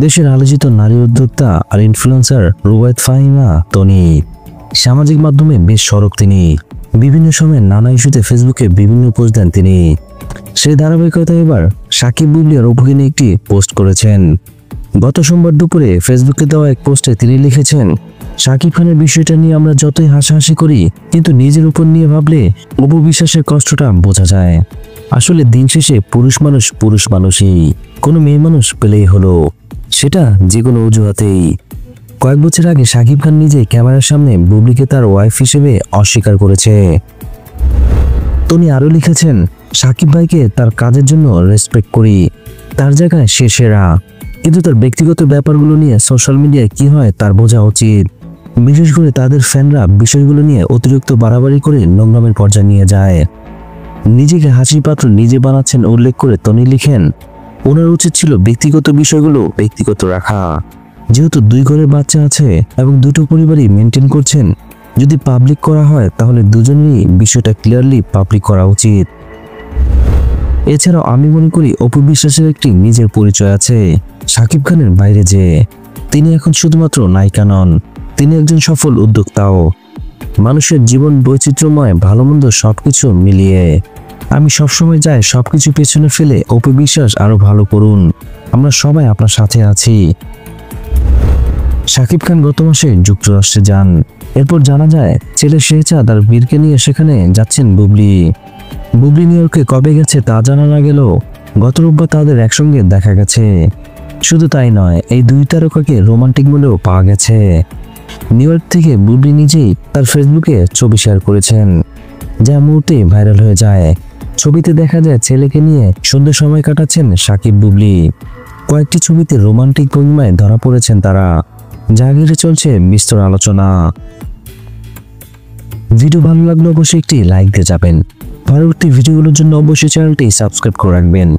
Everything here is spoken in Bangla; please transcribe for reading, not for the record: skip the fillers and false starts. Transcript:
দেশের আলোচিত নারী উদ্যোক্তা আর ইনফ্লুয়েন্সার রুবায়েত ফাহিমা তনি। সামাজিক মাধ্যমে বেশ সরব তিনি। বিভিন্ন সময়ে নানা ইস্যুতে ফেসবুকে বিভিন্ন পোস্ট দেন তিনি। সেই ধারাবাহিকতায় এবার সাকিব বুবলি আর অপুকে নিয়ে একটি পোস্ট করেছেন। গত সোমবার দুপুরে ফেসবুকে দেওয়া এক পোস্টে তিনি লিখেছেন, সাকিব খানের বিষয়টা নিয়ে আমরা যতই হাসাহাসি করি, কিন্তু নিজের উপর নিয়ে ভাবলে অপু বিশ্বাসের কষ্টটা বোঝা যায়। আসলে দিন শেষে পুরুষ মানুষই, কোনো মেয়ে মানুষ পেলেই হলো, সেটা যে কোনো অজুহাতেই। কয়েক বছর আগে সাকিব খান নিজে ক্যামেরার সামনে বুবলিকে তার ওয়াইফ হিসেবে অস্বীকার করেছে। তনি আরও লিখেছেন, সাকিব ভাইকে তার কাজের জন্য রেসপেক্ট করি, তার জায়গায় সে সেরা, কিন্তু তার ব্যক্তিগত ব্যাপারগুলো নিয়ে সোশ্যাল মিডিয়ায় কি হয় তার বোঝা উচিত। বিশেষ করে তাদের ফ্যানরা বিষয়গুলো নিয়ে অতিরিক্ত বাড়াবাড়ি করে নোংরামের পর্যায়ে নিয়ে যায়। নিজেকে হাসির পাত্র নিজে বানাচ্ছেন উল্লেখ করে তনি লিখেন, ওনার উচিত ছিল ব্যক্তিগত বিষয়গুলো ব্যক্তিগত রাখা। যেহেতু 2 ঘরের বাচ্চা আছে এবং দুটো পরিবারই মেনটেন করছেন, যদি পাবলিক করা হয় তাহলে দুজনেরই বিষয়টা ক্লিয়ারলি পাবলিক করা উচিত। এছাড়াও আমি মনে করি অপু বিশ্বাসের একটি নিজের পরিচয় আছে সাকিব খানের বাইরে, যে তিনি এখন শুধুমাত্র নায়িকা নন, তিনি একজন সফল উদ্যোক্তাও। মানুষের জীবন বৈচিত্র্যময়, ভালো মন্দ সবকিছু মিলিয়ে। আমি সবসময় চাই সবকিছু পেছনে ফেলে অপু বিশ্বাস আরো ভালো করুন, আমরা সবাই আপনার সাথে আছি। সাকিব খান গত মাসে যুক্তরাষ্ট্রে যান। এরপর জানা যায় ছেলে শেহজাদ আর বীরকে নিয়ে সেখানে যাচ্ছেন বুবলি। বুবলি নিউ ইয়র্কে কবে গেছে তা জানা না গেলেও গত রোববার তাদের একসঙ্গে দেখা গেছে। শুধু তাই নয়, এই 2 তারকাকে রোমান্টিক মোডেও পাওয়া গেছে। নিউ ইয়র্ক থেকে বুবলি নিজেই তার ফেসবুকে ছবি শেয়ার করেছেন, যা মুহূর্তে ভাইরাল হয়ে যায়। ছবিতে দেখা যায় ছেলেকে নিয়ে সুন্দর সময় কাটাচ্ছেন সাকিব বুবলি। কয়েকটি ছবিতে রোমান্টিক ভঙ্গিমায় ধরা পড়েছেন তারা, যা ঘিরে চলছে বিস্তর আলোচনা। ভিডিও ভালো লাগলে অবশ্যই একটি লাইক দিয়ে যাবেন। পরবর্তী ভিডিওগুলোর জন্য অবশ্যই চ্যানেলটি সাবস্ক্রাইব করে রাখবেন।